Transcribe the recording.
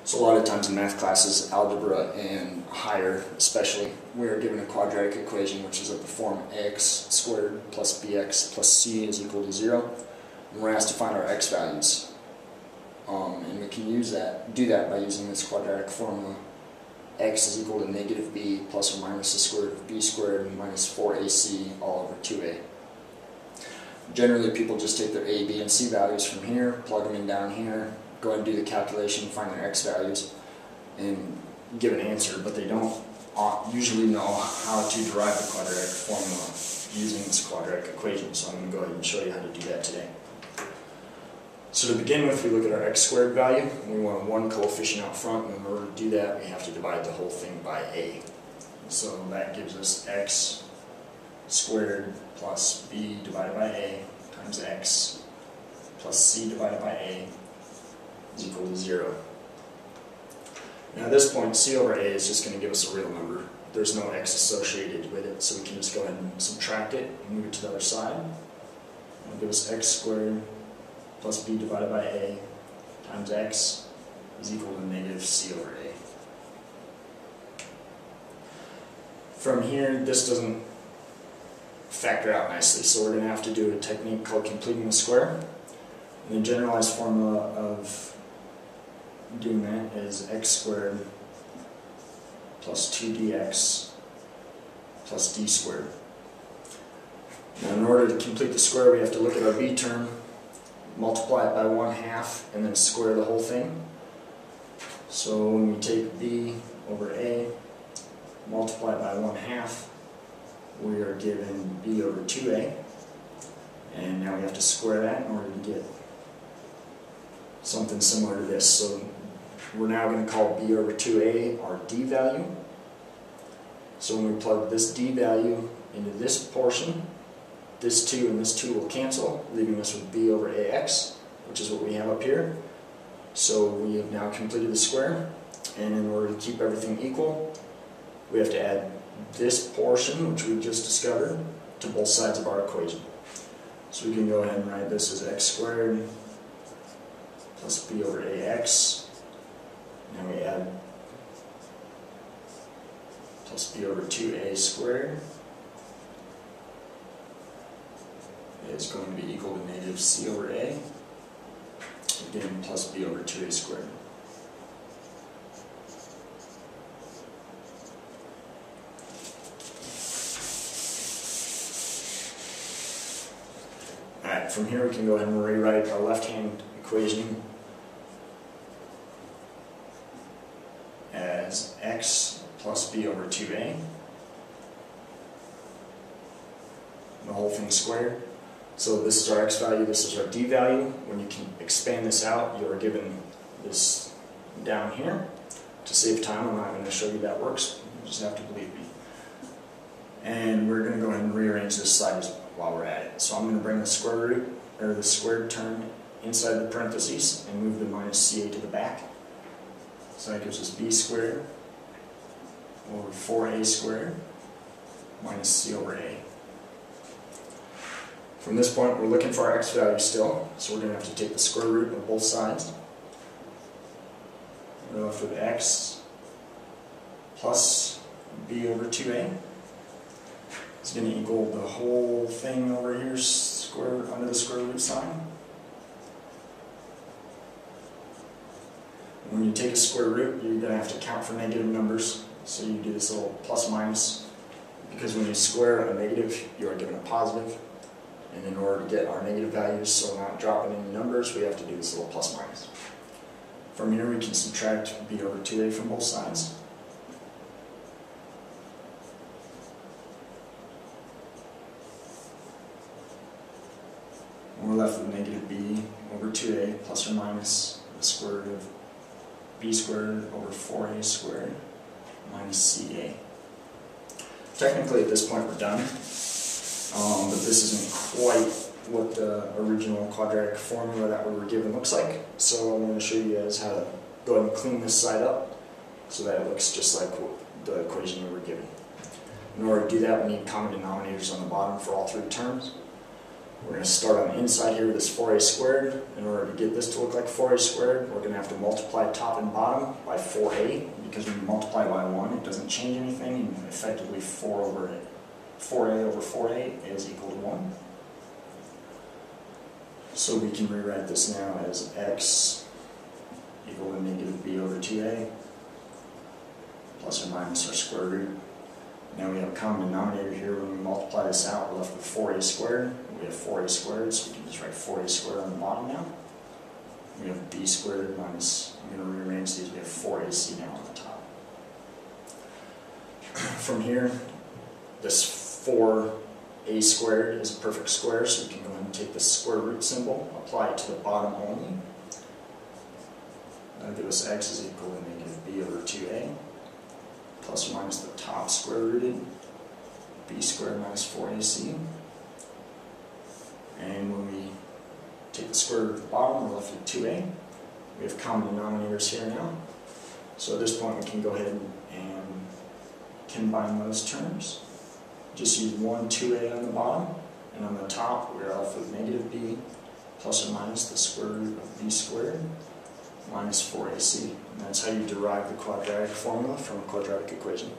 So a lot of times in math classes, algebra and higher especially, we're given a quadratic equation which is of the form x squared plus bx plus c is equal to 0. And we're asked to find our x values. And we can do that by using this quadratic formula. X is equal to negative b plus or minus the square root of b squared minus 4ac all over 2a. Generally people just take their a, b, and c values from here, plug them in down here, go ahead and do the calculation, find their x values, and give an answer, but they don't usually know how to derive the quadratic formula using this quadratic equation. So I'm going to go ahead and show you how to do that today. So to begin with, we look at our x squared value. We want one coefficient out front, and in order to do that, we have to divide the whole thing by a. So that gives us x squared plus b divided by a times x plus c divided by a is equal to 0. Now at this point, c over a is just going to give us a real number. There's no x associated with it, so we can just go ahead and subtract it and move it to the other side. It'll give us x squared plus b divided by a times x is equal to negative c over a. From here, this doesn't factor out nicely, so we're going to have to do a technique called completing the square. And the generalized formula of doing that is x squared plus 2dx plus d squared. Now in order to complete the square, we have to look at our b term, multiply it by 1/2, and then square the whole thing. So when we take b over a, multiply it by 1/2, we are given b over 2a, and now we have to square that in order to get something similar to this. So we're now going to call b over 2a our d value. So when we plug this d value into this portion, this 2 and this 2 will cancel, leaving us with b over ax, which is what we have up here. So we have now completed the square, and in order to keep everything equal, we have to add this portion, which we just discovered, to both sides of our equation. So we can go ahead and write this as x squared plus b over ax. Now we add plus b over 2a squared is going to be equal to negative c over a, again plus b over 2a squared. Alright, from here we can go ahead and rewrite our left-hand equation as x plus b over 2a, the whole thing squared. So this is our x value, this is our d value. When you can expand this out, you are given this down here. To save time, I'm not going to show you that works, you just have to believe me. And we're going to go ahead and rearrange this side while we're at it. So I'm going to bring the square root, or the squared term, inside the parentheses and move the minus ca to the back. So that gives us b squared over 4a squared minus c over a. From this point, we're looking for our x value still, so we're going to have to take the square root of both sides. We're left with x plus b over 2a. It's going to equal the whole thing over here under the square root sign. When you take a square root, you're going to have to count for negative numbers, so you do this little plus minus, because when you square a negative, you are given a positive, and in order to get our negative values, so not dropping any numbers, we have to do this little plus minus. From here we can subtract b over 2a from both sides. And we're left with negative b over 2a plus or minus the square root of b squared over 4a squared minus ca. Technically at this point we're done, but this isn't quite what the original quadratic formula that we were given looks like. So I'm going to show you guys how to go ahead and clean this side up so that it looks just like the equation we were given. In order to do that, we need common denominators on the bottom for all three terms. We're going to start on the inside here with this 4a squared. In order to get this to look like 4a squared, we're going to have to multiply top and bottom by 4a, because when you multiply by 1, it doesn't change anything, and effectively 4a over 4a is equal to 1. So we can rewrite this now as x equal to negative b over 2a, plus or minus our square root. Now we have a common denominator here. When we multiply this out, we're left with 4a squared. We have 4a squared, so we can just write 4a squared on the bottom now. We have b squared minus, I'm going to rearrange these, we have 4ac now on the top. From here, this 4a squared is a perfect square, so we can go ahead and take the square root symbol, apply it to the bottom only. That'll give us x is equal to negative b over 2a, plus or minus the top square rooted, b squared minus 4ac. And when we take the square root of the bottom, we're left with 2a. We have common denominators here now. So at this point we can go ahead and combine those terms. Just use 2a on the bottom, and on the top we are left with negative b plus or minus the square root of b squared minus 4ac. And that's how you derive the quadratic formula from a quadratic equation.